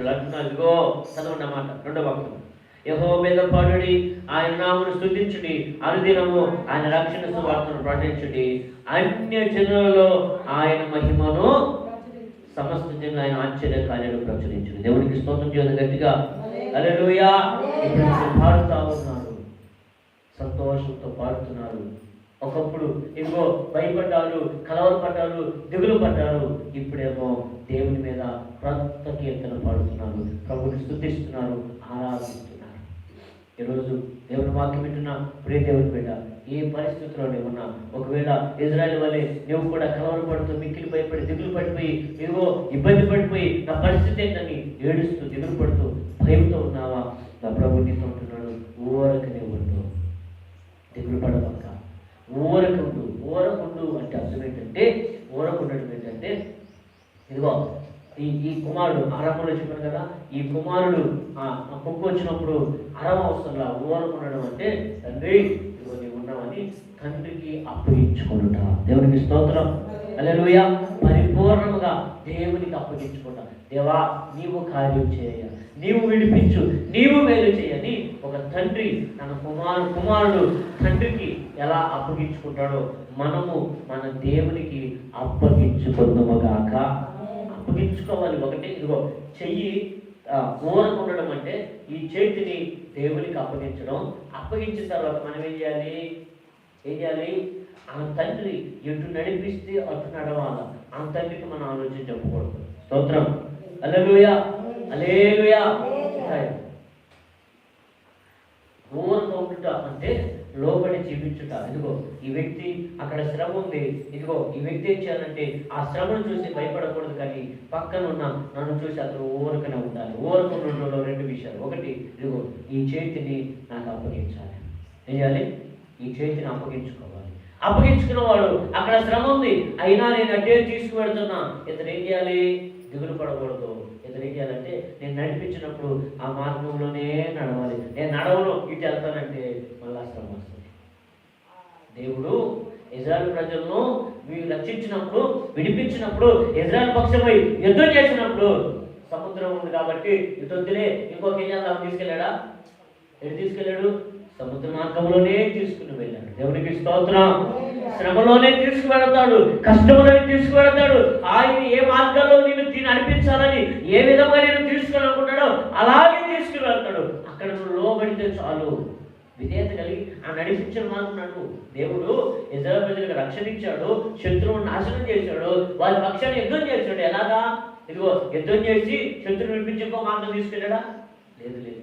ఇదిగో చదవన్నమాట. రెండో వాక్యం, యెహోవా మీద పాడుడి, ఆయన నామమును స్తుతించుడి, అనుదినము ఆయన రక్షణ సువార్తను ప్రకటించుడి, అన్య జనులలో ఆయన మహిమను సమస్త జనులు ఆయన ఆశ్చర్య కార్యాలు ప్రచురించుడి. దేవునికి స్తోత్రం చేయడం గట్టిగా హల్లెలూయా. ఇప్పుడు పాడుతూ ఉన్నారు, సంతోషంతో పాడుతున్నారు. ఒకప్పుడు ఇదిగో భయపడ్డారు, కలవరపడ్డారు, దిగులు పడ్డారు. ఇప్పుడేమో దేవుని మీద క్రొత్త కీర్తన పాడుతున్నారు, ప్రభుని స్తుతిస్తున్నారు, ఆరాధిస్తున్నారు. ఈరోజు దేవుని వాక్యం వింటున్నా ప్రియ దేవుని బిడ్డ, ఏ పరిస్థితిలో ఉన్నా, ఒకవేళ ఇజ్రాయెల్ వల్లే నువ్వు కూడా కలవరపడుతూ మిక్కిలి భయపడి దిగులు పడిపోయి ఇదిగో ఇబ్బంది పడిపోయి నా పరిస్థితి ఏంటని ఏడుస్తూ దిగులు పడుతూ భయంతో ఉన్నావా? నా ప్రభు నీతో ఉంటున్నాడు, ఊరకనే ఉండు, దిగులు పడవక్క, ఊరకుండు. ఊరకుండు అంటే అర్థం ఏంటంటే, ఊరకుండడం ఏంటంటే ఇదిగో ఈ కుమారుడు ఆరంభంలో చెప్పాను కదా, ఈ కుమారుడు కుక్క వచ్చినప్పుడు అరవ అవసరంలా ఊరకుండడం అంటే తండ్రి ఇదిగో నీవు ఉన్నావని తండ్రికి అప్పగించుకుంట. దేవునికి స్తోత్రం హల్లెలూయా. పరిపూర్ణంగా దేవునికి అప్పగించుకుంట. దేవా నీవు కార్యం చేయ, నీవు విడిపించు, నీవు మేలు చేయని ఒక తండ్రి తన కుమారుడు తండ్రికి ఎలా అప్పగించుకుంటాడో మనము మన దేవునికి అప్పగించుకుందాముగాక. అప్పగించుకోవాలి. ఒకటి ఇదిగో చెయ్యి ఊరకుండడం అంటే ఈ చేతిని దేవునికి అప్పగించడం. అప్పగించిన తర్వాత మనం ఏం చేయాలి? ఆ తండ్రి ఎటు నడిపిస్తే అటు నడవాలా. ఆ తండ్రికి మనం ఆలోచన చెప్పకూడదు. స్తోత్రం హల్లెలూయా హల్లెలూయా. ఊరక ఉండుట అంటే లోబడి జీవించుట. ఇదిగో ఈ వ్యక్తి అక్కడ శ్రమ ఉంది, ఇదిగో ఈ వ్యక్తి ఏం చేయాలంటే ఆ శ్రమను చూసి భయపడకూడదు, కానీ పక్కన ఉన్న నన్ను చూసి అతను ఊరకనే ఉండాలి. ఊరకుండడంలో రెండు విషయాలు. ఒకటి ఇదిగో ఈ చేతిని నాకు అప్పగించాలి. ఏం చేయాలి? ఈ చేతిని అప్పగించుకోవాలి. అప్పగించుకున్న వాడు అక్కడ శ్రమ ఉంది అయినా నేను అడ్డే తీసుకువెడుతున్నా, ఇతను ఏం చేయాలి? దిగులు పడకూడదు. ఇతను ఏం చేయాలంటే నేను నడిపించినప్పుడు ఆ మార్గంలోనే నడవాలి. నేను నడవను ఇటు వెళ్తానంటే మళ్ళా శ్రమ వస్తుంది. దేవుడు ఇజ్రాయెల్ ప్రజలను రక్షించినప్పుడు, విడిపించినప్పుడు, ఇజ్రాయెల్ పక్షమై యుద్ధం చేసినప్పుడు సముద్రం ఉంది కాబట్టి యుద్ధంతులే ఇంకొక ఏం తీసుకెళ్ళాడా? ఎటు తీసుకెళ్ళాడు? సముద్ర మార్గంలోనే తీసుకుని వెళ్ళాడు. దేవునికి స్తోత్రం. శ్రమలోనే తీసుకువెళతాడు, కష్టంలోనే తీసుకువెళతాడు. ఆయన ఏ మార్గంలో నేను నడిపించాలని, ఏ విధంగా నేను తీసుకెళ్ళాలనుకుంటాడో అలాగే తీసుకుని వెళ్తాడు. అక్కడ నువ్వు లోబడితే చాలు. విధేయత కలిగి ఆ నడిపించిన మార్గం. దేవుడు ఇజ్రాయెల్ ప్రజలకు రక్షణ ఇచ్చాడు, శత్రువును నాశనం చేశాడు, వాళ్ళ పక్షాన్ని యుద్ధం చేశాడు. ఎలాగా? ఇదిగో యుద్ధం చేసి శత్రువుని విడిపించుకో మార్గం తీసుకెళ్ళాడా? లేదు.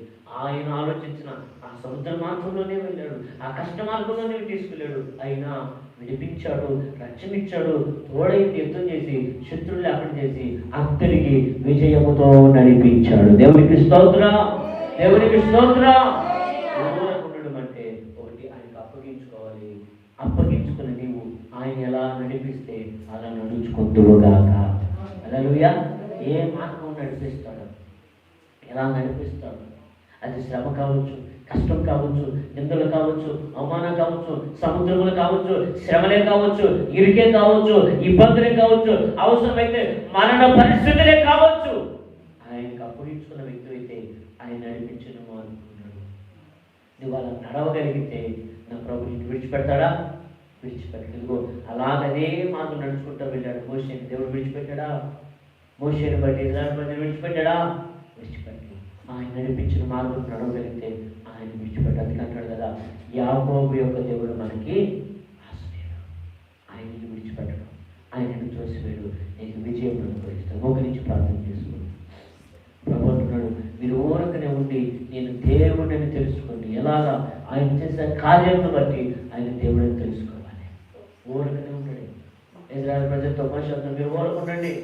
ఆయన ఆలోచించిన ఆ సముద్ర మార్గంలోనే వెళ్ళాడు, ఆ కష్ట మార్గంలోనే తీసుకెళ్ళాడు. అయినా విడిపించాడు, రక్షణ ఇచ్చాడు, తోడైంది యుద్ధం చేసి శత్రువులు లేకుండా చేసి అక్కడికి విజయముతో నడిపించాడు. దేవునికి స్తోత్రం, దేవునికి స్తోత్రం. ఉండడం అంటే ఒకటి ఆయనకు అప్పగించుకోవాలి. అప్పగించుకుని నీవు ఆయన ఎలా నడిపిస్తే అలా నడుచుకుందువుగాక. హల్లెలూయా. ఏ మార్గం నడిపిస్తాడు, ఎలా నడిపిస్తాడు? అది శ్రమ కావచ్చు, కష్టం కావచ్చు, నిందలు కావచ్చు, అవమానం కావచ్చు, సముద్రములు కావచ్చు, శ్రమలే కావచ్చు, ఇరికే కావచ్చు, ఇబ్బందులే కావచ్చు, అవసరమైతే మరణ పరిస్థితులే కావచ్చు. ఆయనకు అప్పగించుకున్న వ్యక్తి అయితే ఆయన నడిపించడం అనుకున్నాడు. నువ్వు అలా నడవగలిగితే నా ప్రభు నిన్ను విడిచిపెడతాడా? విడిచిపెట్టడు. అలాగదే మార్గం నడుచుకుంటూ వెళ్ళాడు. మోషేని దేవుడు విడిచిపెట్టాడా? మోషేని బట్టి ఇజ్రాయెల్ ప్రజలు విడిచిపెట్టాడా? విడిచిపెట్టాడు. ఆయన నడిపించిన మార్గం నడవగలిగితే ఆయన విడిచిపెట్టాలి. అంటాడు కదా, యాకోబు యొక్క దేవుడు మనకి ఆశ్రయుడు. ఆయనని విడిచిపెట్టడం, ఆయనను చూసివేడు, నీకు విజయం అనుభవిస్తాడు. ఒక నుంచి ప్రార్థన చేసుకోండి. ప్రభు అంటున్నాడు, మీరు ఊరకనే ఉండి నేను దేవుడిని తెలుసుకోండి. ఎలాగా? ఆయన చేసే కార్యాలను బట్టి ఆయన దేవుడిని తెలుసుకోవాలి. ఊరకనే ఉండండి. ఇజ్రాయెల్ ప్రజలతో మనుషులతో మీరు ఊరకుండండి.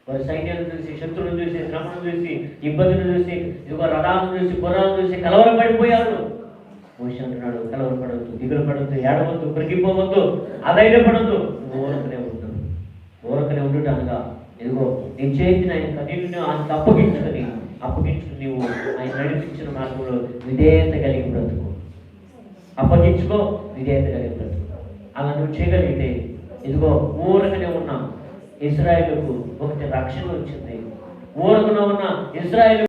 వారి సైన్యాలను చూసి, శత్రువులను చూసి, శ్రమను చూసి, ఇబ్బందులను చూసి, ఇదిగో రథాలను చూసి, గుర్రాలను చూసి కలవరపడిపోయారు. మోషే అంటున్నాడు, కలవరపడవద్దు, దిగులు పడవద్దు, ఏడవద్దు, కురికిపోవద్దు, అధైర్యపడవద్దు, ఊరకనే ఉండు. ఊరకనే ఉండుట అనగా ఇదిగో నీ చేతిని ఆయనకు అప్పగించుకుని నీవు ఆయన నడిపించిన మార్గంలో విధేయత కలిగి బ్రతుకు. అప్పగించుకో, విధేయత కలిగి బ్రతుకు. అలా నువ్వు చేయగలిగితే ఇదిగో ఊరకనే ఉన్నాం. ఇశ్రాయేలుకు ఒకటి రక్షణ వచ్చింది, ఊరకున ఉన్న ఇశ్రాయేలు